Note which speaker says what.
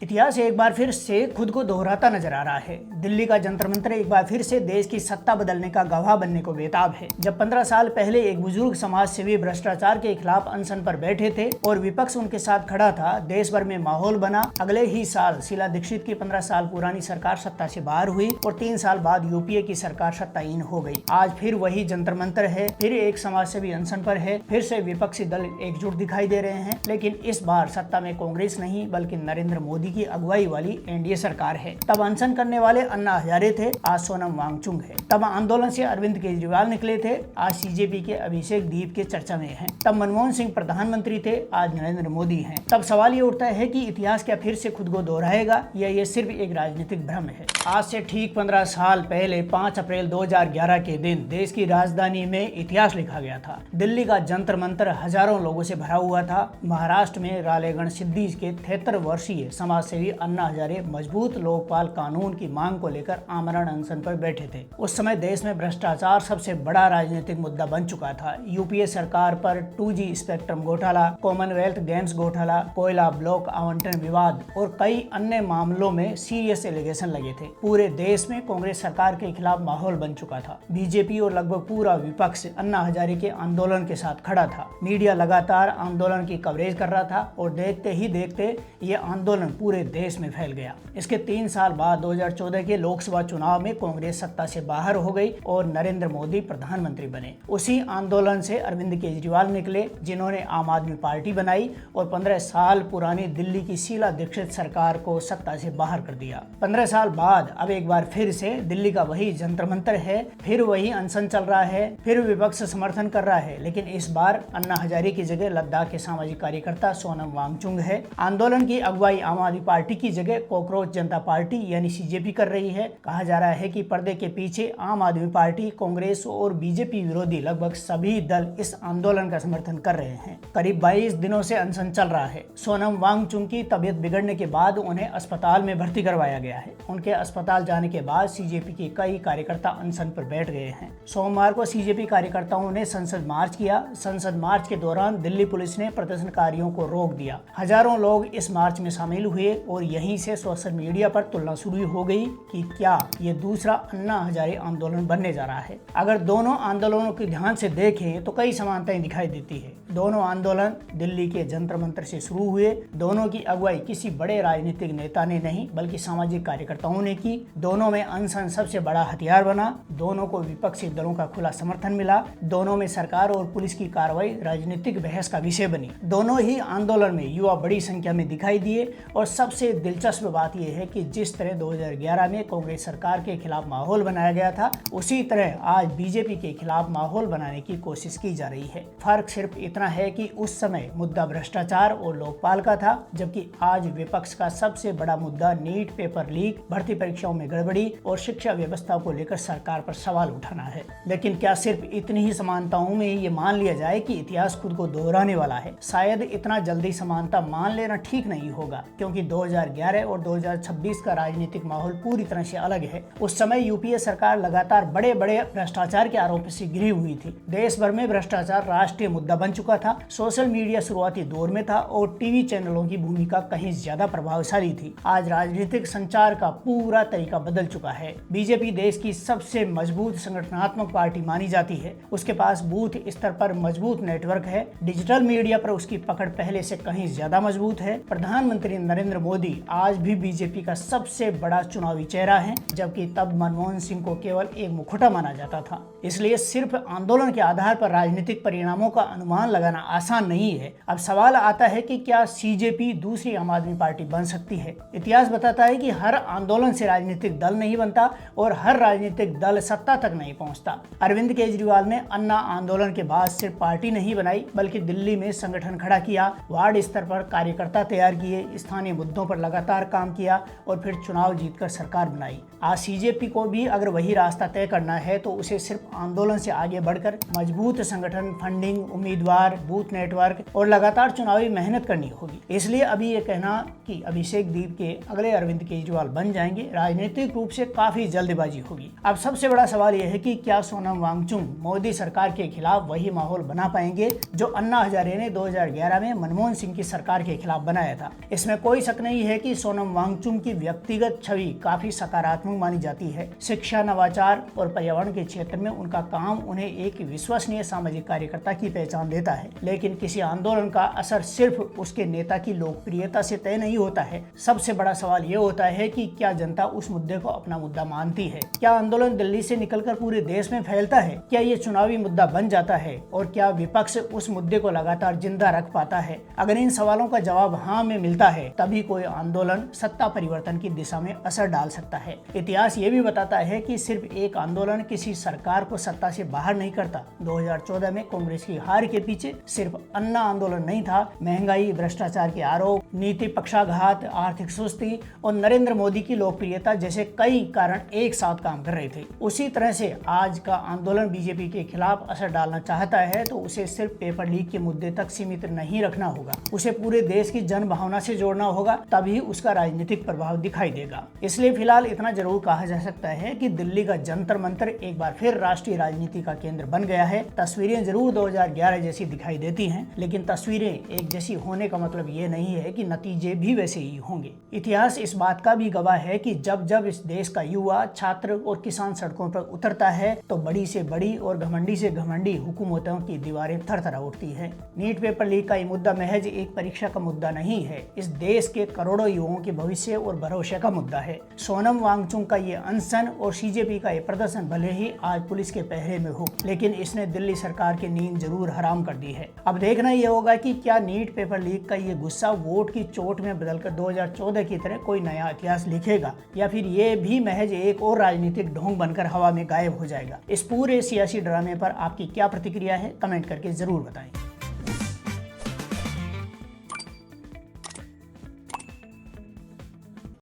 Speaker 1: इतिहास एक बार फिर से खुद को दोहराता नजर आ रहा है। दिल्ली का जंतर मंतर एक बार फिर से देश की सत्ता बदलने का गवाह बनने को बेताब है। जब 15 साल पहले एक बुजुर्ग समाज सेवी भ्रष्टाचार के खिलाफ अनशन पर बैठे थे और विपक्ष उनके साथ खड़ा था, देश भर में माहौल बना। अगले ही साल शीला दीक्षित की 15 साल पुरानी सरकार सत्ता से बाहर हुई और 3 साल बाद यूपीए की सरकार सत्ताहीन हो गई। आज फिर वही जंतर मंतर है, फिर एक समाज सेवी अनशन पर है, फिर से विपक्षी दल एकजुट दिखाई दे रहे हैं। लेकिन इस बार सत्ता में कांग्रेस नहीं बल्कि नरेंद्र मोदी की अगुवाई वाली एनडीए सरकार है। तब अनशन करने वाले अन्ना हजारे थे, आज सोनम वांगचुक है। तब आंदोलन से अरविंद केजरीवाल निकले थे, आज सीजेपी के अभिषेक दीप के चर्चा में हैं। तब मनमोहन सिंह प्रधानमंत्री थे, आज नरेंद्र मोदी हैं। तब सवाल ये उठता है कि इतिहास क्या फिर से खुद को दोहराएगा या ये सिर्फ एक राजनीतिक भ्रम है। आज से ठीक 15 साल पहले 5 अप्रैल 2011 के दिन देश की राजधानी में इतिहास लिखा गया था। दिल्ली का जंतर मंतर हजारों लोगों से भरा हुआ था। महाराष्ट्र में रालेगण सिद्धि के 73 वर्षीय समाज सेवी अन्ना हजारे मजबूत लोकपाल कानून की मांग को लेकर आमरण अनशन पर बैठे थे। उस समय देश में भ्रष्टाचार सबसे बड़ा राजनीतिक मुद्दा बन चुका था। यूपीए सरकार पर 2G स्पेक्ट्रम घोटाला, कॉमनवेल्थ गेम्स घोटाला, कोयला ब्लॉक आवंटन विवाद और कई अन्य मामलों में सीरियस एलिगेशन लगे थे। पूरे देश में कांग्रेस सरकार के खिलाफ माहौल बन चुका था। बीजेपी और लगभग पूरा विपक्ष अन्ना हजारे के आंदोलन के साथ खड़ा था। मीडिया लगातार आंदोलन की कवरेज कर रहा था और देखते ही देखते ये आंदोलन पूरे देश में फैल गया। इसके 3 साल बाद 2014 के लोकसभा चुनाव में कांग्रेस सत्ता से बाहर हो गई और नरेंद्र मोदी प्रधानमंत्री बने। उसी आंदोलन से अरविंद केजरीवाल निकले, जिन्होंने आम आदमी पार्टी बनाई और 15 साल पुरानी दिल्ली की शीला दीक्षित सरकार को सत्ता से बाहर कर दिया। 15 साल बाद अब एक बार फिर से दिल्ली का वही जंतर मंतर है, फिर वही अनशन चल रहा है, फिर विपक्ष समर्थन कर रहा है। लेकिन इस बार अन्ना हजारे की जगह लद्दाख के सामाजिक कार्यकर्ता सोनम वांगचुक है। आंदोलन की अगुवाई आम आदमी पार्टी की जगह कॉकरोच जनता पार्टी यानी सीजेपी कर रही है। कहा जा रहा है कि पर्दे के पीछे आम आदमी पार्टी, कांग्रेस और बीजेपी विरोधी लगभग सभी दल इस आंदोलन का समर्थन कर रहे हैं। करीब 22 दिनों से अनशन चल रहा है। सोनम वांगचुक की तबीयत बिगड़ने के बाद उन्हें अस्पताल में भर्ती करवाया गया है। उनके अस्पताल जाने के बाद सीजेपी के कई कार्यकर्ता अनशन पर बैठ गए हैं। सोमवार को सीजेपी कार्यकर्ताओं ने संसद मार्च किया। संसद मार्च के दौरान दिल्ली पुलिस ने प्रदर्शनकारियों को रोक दिया। हजारों लोग इस मार्च में शामिल हुए और यहीं से सोशल मीडिया पर तुलना शुरू हो गई कि क्या ये दूसरा अन्ना हजारे आंदोलन बनने जा रहा है। अगर दोनों आंदोलनों को ध्यान से देखें तो कई समानताएं दिखाई देती है। दोनों आंदोलन दिल्ली के जंतर मंतर से शुरू हुए। दोनों की अगुवाई किसी बड़े राजनीतिक नेता ने नहीं बल्कि सामाजिक कार्यकर्ताओं ने की। दोनों में अनशन सबसे बड़ा हथियार बना। दोनों को विपक्षी दलों का खुला समर्थन मिला। दोनों में सरकार और पुलिस की कार्रवाई राजनीतिक बहस का विषय बनी। दोनों ही आंदोलन में युवा बड़ी संख्या में दिखाई दिए और सबसे दिलचस्प बात यह है कि जिस तरह 2011 में कांग्रेस सरकार के खिलाफ माहौल बनाया गया था, उसी तरह आज बीजेपी के खिलाफ माहौल बनाने की कोशिश की जा रही है। फर्क सिर्फ इतना है कि उस समय मुद्दा भ्रष्टाचार और लोकपाल का था, जबकि आज विपक्ष का सबसे बड़ा मुद्दा नीट पेपर लीक, भर्ती परीक्षाओं में गड़बड़ी और शिक्षा व्यवस्था को लेकर सरकार पर सवाल उठाना है। लेकिन क्या सिर्फ इतनी ही समानताओं में ये मान लिया जाए कि इतिहास खुद को दोहराने वाला है? शायद इतना जल्दी समानता मान लेना ठीक नहीं होगा, क्योंकि 2011 और 2026 का राजनीतिक माहौल पूरी तरह से अलग है। उस समय यूपीए सरकार लगातार बड़े बड़े भ्रष्टाचार के आरोप से घिरी हुई थी। देश भर में भ्रष्टाचार राष्ट्रीय मुद्दा बन चुका था। सोशल मीडिया शुरुआती दौर में था और टीवी चैनलों की भूमिका कहीं ज्यादा प्रभावशाली थी। आज राजनीतिक संचार का पूरा तरीका बदल चुका है। बीजेपी देश की सबसे मजबूत संगठनात्मक पार्टी मानी जाती है। उसके पास बूथ स्तर पर मजबूत नेटवर्क है। डिजिटल मीडिया पर उसकी पकड़ पहले से कहीं ज्यादा मजबूत है। प्रधानमंत्री नरेंद्र मोदी आज भी बीजेपी का सबसे बड़ा चुनावी चेहरा है, जबकि तब मनमोहन सिंह को केवल एक मुखौटा माना जाता था। इसलिए सिर्फ आंदोलन के आधार पर राजनीतिक परिणामों का अनुमान लगाना आसान नहीं है। अब सवाल आता है कि क्या सीजेपी दूसरी आम आदमी पार्टी बन सकती है? इतिहास बताता है कि हर आंदोलन से राजनीतिक दल नहीं बनता और हर राजनीतिक दल सत्ता तक नहीं पहुंचता। अरविंद केजरीवाल ने अन्ना आंदोलन के बाद सिर्फ पार्टी नहीं बनाई बल्कि दिल्ली में संगठन खड़ा किया, वार्ड स्तर पर कार्यकर्ता तैयार किए, स्थानीय मुद्दों पर लगातार काम किया और फिर चुनाव जीतकर सरकार बनाई। आज सीजेपी को भी अगर वही रास्ता तय करना है तो उसे सिर्फ आंदोलन से आगे बढ़कर मजबूत संगठन, फंडिंग, उम्मीदवार, बूथ नेटवर्क और लगातार चुनावी मेहनत करनी होगी। इसलिए अभी ये कहना कि अभिषेक दीप के अगले अरविंद केजरीवाल बन जाएंगे, राजनीतिक रूप से काफी जल्दबाजी होगी। अब सबसे बड़ा सवाल यह है कि क्या सोनम वांगचुक मोदी सरकार के खिलाफ वही माहौल बना पाएंगे जो अन्ना हजारे ने 2011 में मनमोहन सिंह की सरकार के खिलाफ बनाया था। इसमें कोई शक नहीं है कि सोनम वांगचुक की व्यक्तिगत छवि काफी सकारात्मक मानी जाती है। शिक्षा, नवाचार और पर्यावरण के क्षेत्र में उनका काम उन्हें एक विश्वसनीय सामाजिक कार्यकर्ता की पहचान देता है। लेकिन किसी आंदोलन का असर सिर्फ उसके नेता की लोकप्रियता से तय नहीं होता है। सबसे बड़ा सवाल ये होता है कि क्या जनता उस मुद्दे को अपना मुद्दा मानती है? क्या आंदोलन दिल्ली से निकलकर पूरे देश में फैलता है? क्या ये चुनावी मुद्दा बन जाता है? और क्या विपक्ष उस मुद्दे को लगातार जिंदा रख पाता है? अगर इन सवालों का जवाब हाँ में मिलता है, तभी कोई आंदोलन सत्ता परिवर्तन की दिशा में असर डाल सकता है। इतिहास ये भी बताता है कि सिर्फ एक आंदोलन किसी सरकार को सत्ता से बाहर नहीं करता। 2014 में कांग्रेस की हार के पीछे सिर्फ अन्ना आंदोलन नहीं था। महंगाई, भ्रष्टाचार के आरोप, नीति पक्षाघात, आर्थिक सुस्ती और नरेंद्र मोदी की लोकप्रियता जैसे कई कारण एक साथ काम कर रहे थे। उसी तरह से आज का आंदोलन बीजेपी के खिलाफ असर डालना चाहता है तो उसे सिर्फ पेपर लीक के मुद्दे तक सीमित नहीं रखना होगा, उसे पूरे देश की जन भावना से जोड़ना होगा, तभी उसका राजनीतिक प्रभाव दिखाई देगा। इसलिए फिलहाल इतना जरूर कहा जा सकता है कि दिल्ली का जंतर मंतर एक बार फिर राष्ट्रीय राजनीति का केंद्र बन गया है। तस्वीरें जरूर 2011 जैसी दिखाई देती हैं, लेकिन तस्वीरें एक जैसी होने का मतलब ये नहीं है कि नतीजे भी वैसे ही होंगे। इतिहास इस बात का भी गवाह है कि जब जब इस देश का युवा, छात्र और किसान सड़कों पर उतरता है तो बड़ी से बड़ी और घमंडी से घमंडी हुकूमतों की दीवारें थरथरा उठती है। नीट पेपर लीक का ये मुद्दा महज एक परीक्षा का मुद्दा नहीं है, इस देश के करोड़ों युवाओं के भविष्य और भरोसे का मुद्दा है। सोनम वांगचुक का ये अनशन और सीजेपी का ये प्रदर्शन भले ही आज पुलिस के पहरे में हो, लेकिन इसने दिल्ली सरकार की नींद जरूर हराम कर दी है। अब देखना यह होगा कि क्या नीट पेपर लीक का ये गुस्सा वोट की चोट में बदलकर 2014 की तरह कोई नया इतिहास लिखेगा, या फिर ये भी महज एक और राजनीतिक ढोंग बनकर हवा में गायब हो जाएगा। इस पूरे सियासी ड्रामे पर आपकी क्या प्रतिक्रिया है, कमेंट करके जरूर बताएं।